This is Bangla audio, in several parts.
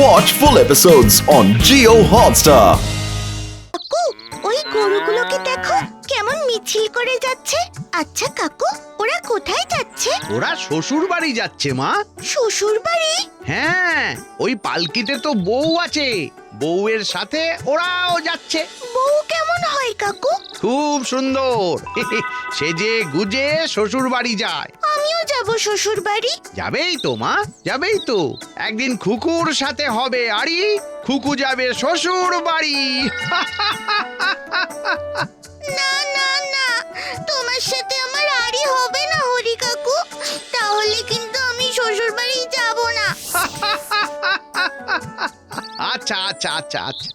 Watch full episodes on Jio Hotstar. কাকু, ওই গরুগুলোকে দেখো কেমন মিছিল করে যাচ্ছে। আচ্ছা কাকু, ওরা কোথায় যাচ্ছে? ওরা শ্বশুর বাড়ি যাচ্ছে মা। শ্বশুর বাড়ি? হ্যাঁ, ওই পালকিতে তো বউ আছে, বউয়ের সাথে ওরাও যাচ্ছে। বউ কেমন হয় কাকু? খুব সুন্দর সেজে গুজে শ্বশুর বাড়ি যায়। আমিও যাব শ্বশুর বাড়ি। যাবেই তো মা, যাবেই তো। একদিন খুকুর সাথে হবে আড়ি, খুকু যাবে শ্বশুর বাড়ি। না না না, তোমার সাথে আমার আড়ি হবে না হরি কাকু। তাহলে কিন্তু আমি শ্বশুর বাড়ি যাব না। আচ্ছা আচ্ছা আচ্ছা আচ্ছা।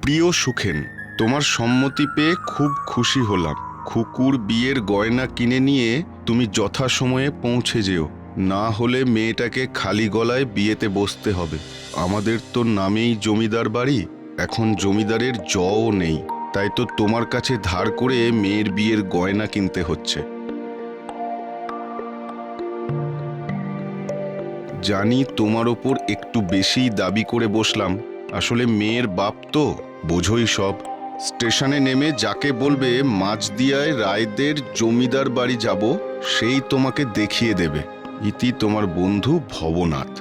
প্রিয় সুখেন, তোমার সম্মতি পেয়ে খুব খুশি হলাম। খুকুর বিয়ের গয়না কিনে নিয়ে তুমি যথাসময়ে পৌঁছে যেও, না হলে মেয়েটাকে খালি গলায় বিয়েতে বসতে হবে। আমাদের তো নামেই জমিদার বাড়ি, এখন জমিদারের জও নেই, তাই তো তোমার কাছে ধার করে মেয়ের বিয়ের গয়না কিনতে হচ্ছে। জানি তোমার ওপর একটু বেশি দাবি করে বসলাম, আসলে মেয়ের বাপ তো, বোঝোই সব। স্টেশনে নেমে যাকে বলবে মাঝদিয়ায় রায়দের জমিদার বাড়ি যাব, সেই তোমাকে দেখিয়ে দেবে। ইতি তোমার বন্ধু ভবনাথ।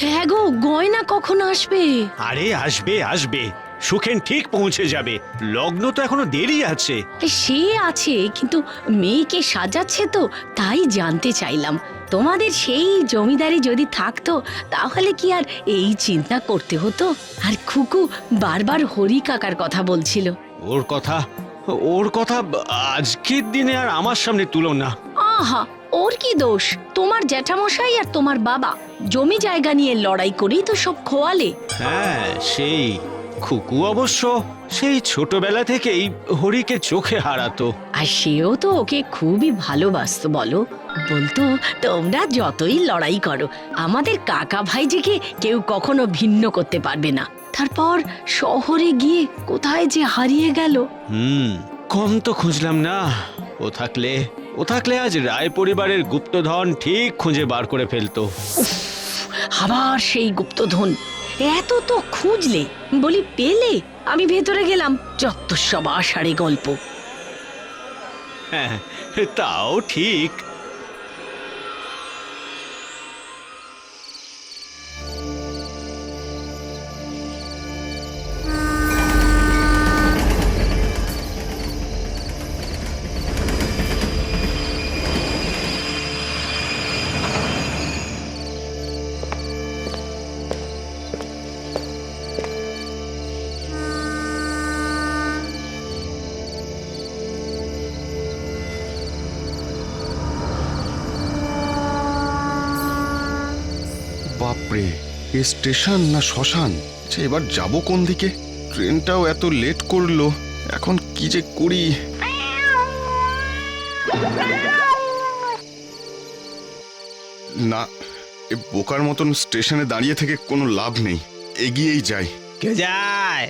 হ্যাঁ গো, গয়না কখন আসবে? আরে আসবে আসবে, সুখেন ঠিক পৌঁছে যাবে। লগ্ন তো এখনো দেরি আছে। সে আছে, কিন্তু মেয়েকে সাজাচ্ছে তো, তাই জানতে চাইলাম। তোমাদের সেই জমিদারি যদি থাকতো তাহলে কি আর এই চিন্তা করতে হতো? আর খুকু বারবার হরি কাকার কথা বলছিল। ওর কথা আজকের দিনে আর আমার সামনে তুলো না। আহা, ওর কি দোষ? তোমার জ্যাঠামশাই আর তোমার বাবা জমি জায়গা নিয়ে লড়াই করেই তো সব খোয়ালে। হ্যাঁ, সেই খুকু অবশ্য সেই ছোটবেলা থেকেই হরিকে চোখে হারাতো। আর সেও তো ওকে খুবই ভালোবাসতো। বলতো, তোমরা যতই লড়াই করো, আমাদের কাকা ভাইজিকে কেউ কখনো ভিন্ন করতে পারবে না। তারপর শহরে গিয়ে কোথায় যে হারিয়ে গেল। কম তো খুঁজলাম না। ও থাকলে আজ রায় পরিবারের গুপ্তধন ঠিক খুঁজে বার করে ফেলতো। আবার সেই গুপ্তধন! এত তো খুঁজলে, বলি পেলে? আমি ভেতরে গেলাম, যত সব আষাঢ়ে গল্প। হ্যাঁ, তাও ঠিক। বাপরে, এ স্টেশন না শ্মশান? আচ্ছা, এবার যাব কোন দিকে? ট্রেনটাও এত লেট করলো, এখন কি যে করি। না, এ বোকার মতন স্টেশনে দাঁড়িয়ে থেকে কোনো লাভ নেই, এগিয়েই যাই। কে যায়?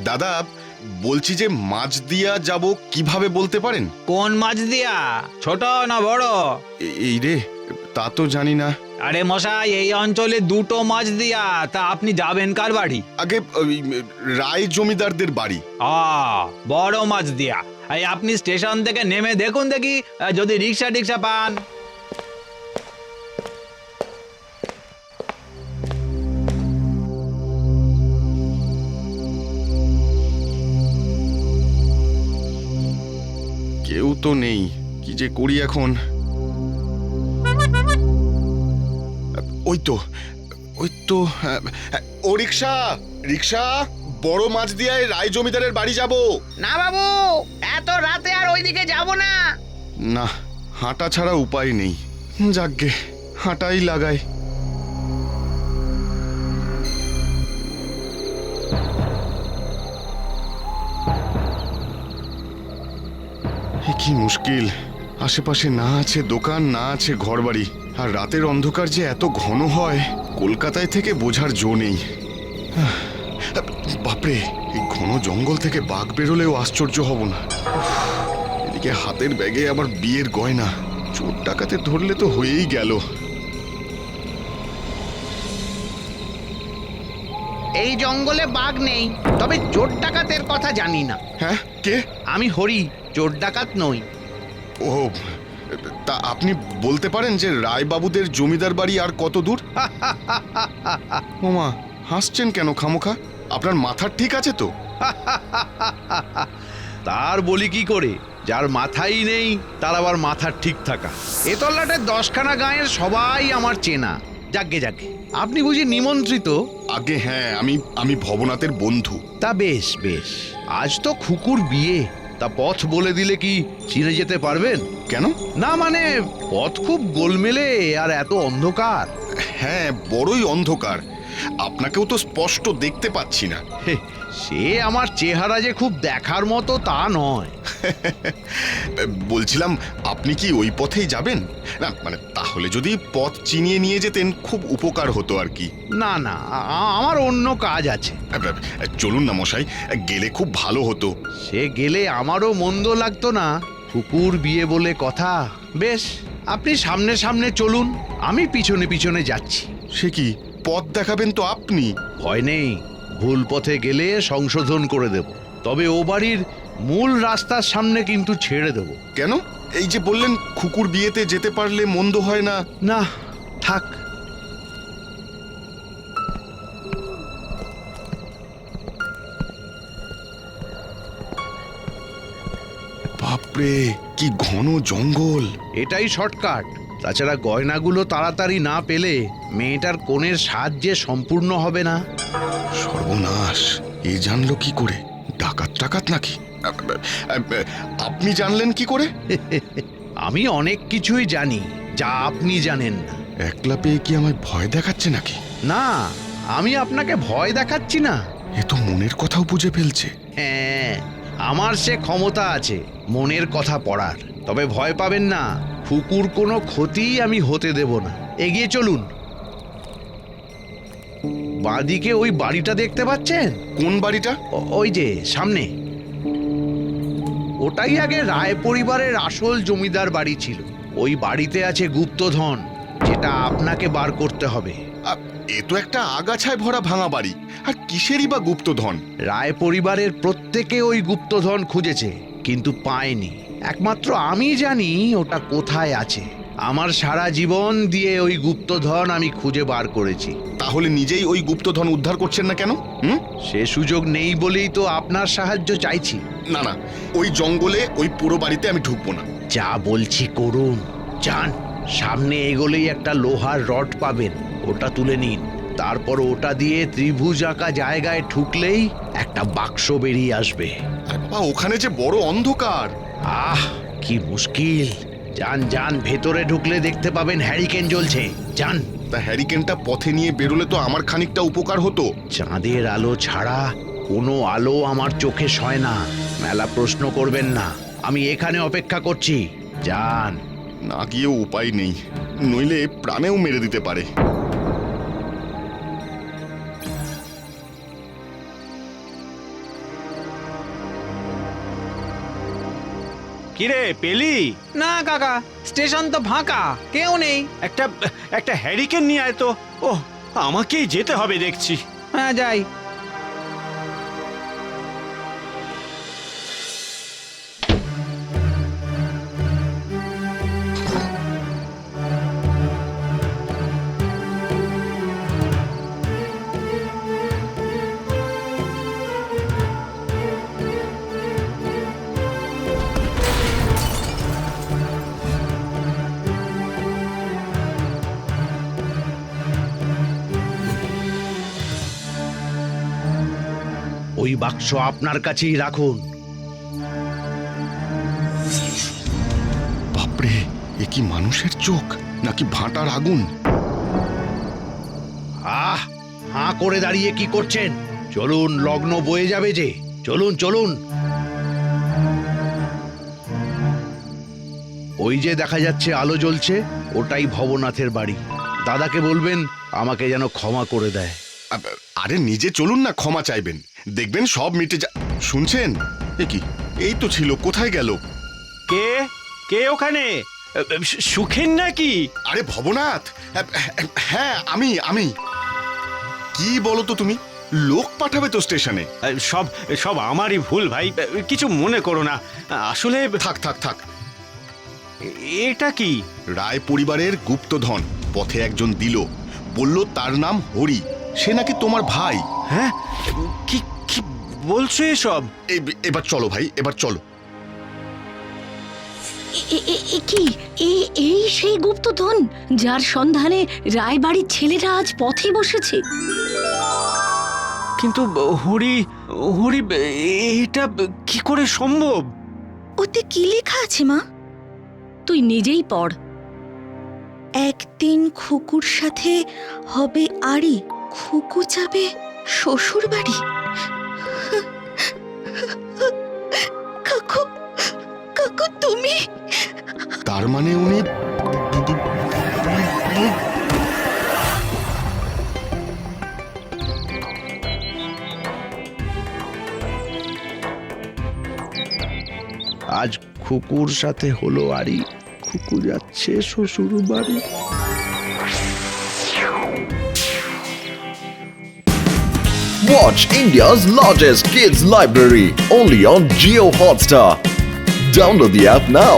দাদা, বলছি যে মাঝদিয়া যাব, কিভাবে বলতে পারেন? কোন মাছ দিয়া? ছোট না বড়? এই রে, তা তো জানি না। আরে মশাই, এই অঞ্চলে দুটো মাছ দিয়া, তা আপনি যাবেন কার বাড়ি? আগে ওই রায় জমিদারদের বাড়ি। বড় মাছ দিয়া। এই আপনি স্টেশন থেকে নেমে দেখুন দেখি যদি রিক্সা পান। কেউ তো নেই, কি যে করি এখন। ওই তো ও রিক্সা, বড় মাছ দিয়ে রায় জমিদারের বাড়ি যাব। না বাবু, এত রাতে আর ওইদিকে যাব না। না, হাঁটা ছাড়া উপায় নেই। যাকগে, হাঁটাই লাগাই। কি মুশকিল, আশেপাশে না আছে দোকান, না আছে ঘরবাড়ি, আর রাতের অন্ধকার যে এত ঘন হয় কলকাতায় থেকে বোঝার জো নেই। বাপরে, এই ঘন জঙ্গল থেকে বাঘ বেরোলেও আশ্চর্য হব না। এদিকে হাতের ব্যাগে আবার বিয়ের গয়না, চোর ডাকাতে ধরলে তো হয়েই গেল। এই জঙ্গলে বাঘ নেই, তবে চোর ডাকাতের কথা জানি না। হ্যাঁ, কে? আমি হরি, চোর ডাকাত নই। ও, তা আপনি বলতে পারেন যে রায়বাবুদের জমিদার বাড়ি আর কত দূর? ওমা, হাসছেন কেন খামোখা? আপনার মাথার ঠিক আছে তো? তার বলি কি করে, যার মাথাই নেই তার আবার মাথার ঠিক থাকা। এ তল্লাটের 10খানা গাঁয়ের সবাই আমার চেনা। যাকে যাকে, আপনি বুঝি নিমন্ত্রিত? আগে হ্যাঁ, আমি ভবনাথের বন্ধু। তা বেশ বেশ, আজ তো খুকুর বিয়ে, তা পথ বলে দিলে কি চিনে যেতে পারবেন? কেন? না মানে, পথ খুব গোলমেলে আর এত অন্ধকার। হ্যাঁ, বড়ই অন্ধকার। আপনাকেও তো স্পষ্ট দেখতে পাচ্ছি না। হে, সে আমার চেহারা যে খুব দেখার মতো তা নয়। বলছিলাম, আপনি কি ওই পথেই যাবেন? না মানে, তাহলে যদি পথ চিনিয়ে নিয়ে যেতেন খুব উপকার হতো আর কি। না না, আমার অন্য কাজ আছে। চলুন না মশাই, গেলে খুব ভালো হতো। সে গেলে আমারও মন্দ লাগতো না, খুকুর বিয়ে বলে কথা। বেশ, আপনি সামনে সামনে চলুন, আমি পিছনে পিছনে যাচ্ছি। সে কি, পথ দেখাবেন তো আপনি? ভয় নেই, ভুল পথে গেলে সংশোধন করে দেব। তবে ও বাড়ির মূল রাস্তার সামনে কিন্তু ছেড়ে দেব। কেন? এই যে বললেন খুকুর বিয়েতে যেতে পারলে মন্দ হয় না। না, থাক। বাপরে, কি ঘন জঙ্গল! এটাই শর্টকাট। তাছাড়া গয়নাগুলো তাড়াতাড়ি না পেলে মেয়েটার কনের সাহায্যে সম্পূর্ণ হবে না। সর্বনাশ, এ জানলো কি করে? ডাকাত টাকাত নাকি? আপনি জানলেন কি করে? আমি অনেক কিছুই জানি যা আপনি জানেন না। একলা পেয়ে কি আমায় ভয় দেখাচ্ছে নাকি? না, আমি আপনাকে ভয় দেখাচ্ছি না। এ তো মনের কথাও বুঝে ফেলছে। হ্যাঁ, আমার সে ক্ষমতা আছে মনের কথা পড়ার। তবে ভয় পাবেন না, খুকুর কোনো ক্ষতি আমি হতে দেব না। এগিয়ে চলুন। বাঁদিকে ওই বাড়িটা দেখতে পাচ্ছেন? কোন বাড়িটা? ওই যে সামনে। ওটাই আগে রায় পরিবারের আসল জমিদার বাড়ি ছিল। ওই বাড়িতে আছে গুপ্তধন, যেটা আপনাকে বার করতে হবে। এ তো একটা আগাছায় ভরা ভাঙা বাড়ি, আর কিসেরই বা গুপ্তধন? রায় পরিবারের প্রত্যেকে ওই গুপ্তধন খুঁজেছে, কিন্তু পায়নি। একমাত্র আমি জানি ওটা কোথায় আছে। আমার সারা জীবন দিয়ে ওই গুপ্তধন আমি খুঁজে বার করেছি। তাহলে নিজেই ওই গুপ্তধন উদ্ধার করছেন না কেন? সে সুযোগ নেই বলেই তো আপনার সাহায্য চাইছি। না না, ওই জঙ্গলে ওই পুরো বাড়িতে আমি ঢুকবো না। যা বলছি করুন, যান। সামনে এগোলেই একটা লোহার রড পাবেন, ওটা তুলে নিন। তারপর ওটা দিয়ে ত্রিভুজ আঁকা জায়গায় ঠুকলেই একটা বাক্স বেরিয়ে আসবে। আরে বাবা, ওখানে যে বড় অন্ধকার! আহ, কি মুশকিল। যান যান, ভেতরে ঢুকলে দেখতে পাবেন হ্যারিকেন জ্বলছে। যান। তা হ্যারিকেনটা পথে নিয়ে বেরোলে তো আমার খানিকটা উপকার হতো। চাঁদের আলো ছাড়া কোনো আলো আমার চোখে সয় না। মেলা প্রশ্ন করবেন না, আমি এখানে অপেক্ষা করছি। যান। না গিয়েও উপায় নেই, নইলে প্রাণেও মেরে দিতে পারে। কিরে, পেলি? না কাকা, স্টেশন তো ফাঁকা, কেউ নেই। একটা একটা হ্যারিকেন নিয়ে আয় তো। ও, আমাকেই যেতে হবে দেখছি। হ্যাঁ, যাই। ওই বাক্স আপনার কাছেই রাখুন। বাপরে, এ কি মানুষের চোখ নাকি ভাটার আগুন? আহ, হাঁ করে দাঁড়িয়ে কি করছেন? চলুন, লগ্ন বয়ে যাবে যে। চলুন চলুন। ওই যে দেখা যাচ্ছে আলো জ্বলছে, ওটাই ভবনাথের বাড়ি। দাদাকে বলবেন আমাকে যেন ক্ষমা করে দেয়। আরে নিজে চলুন না, ক্ষমা চাইবেন, দেখবেন সব মিটে শুনছেন? এ কি, এই তো ছিল, কোথায় গেল? কে কে ওখানে? সুখেন নাকি? আরে ভবনাথ, হ্যাঁ আমি। কি বলো তো তুমি? লোক পাঠাবে তো স্টেশনে। সব সব আমারই ভুল ভাই, কিছু মনে করো না। আসলে থাক। এটা কি? রায় পরিবারের গুপ্তধন পথে একজন দিল, বলল তার নাম হরি, সে নাকি তোমার ভাই। হ্যাঁ, কি কি বলছো এসব? এবার চলো ভাই, এবার চলো। কি এই সেই গুপ্তধন যার সন্ধানে রায়বাড়ির ছেলেরা আজ পথে বসেছে? কিন্তু হরি হরি এটা কি করে সম্ভব? ওতে কি লেখা আছে মা? তুই নিজেই পড়। একদিন খুকুর সাথে হবে আড়ি, খুকু যাবে শ্বশুর বাড়ি। কাকু, কাকু তুমি? তার মানে উনি আজ খুকুর সাথে হলো আড়ি, খুকু যাচ্ছে শ্বশুর বাড়ি। Watch India's largest kids library only on Geo Hotstar. Download the app now.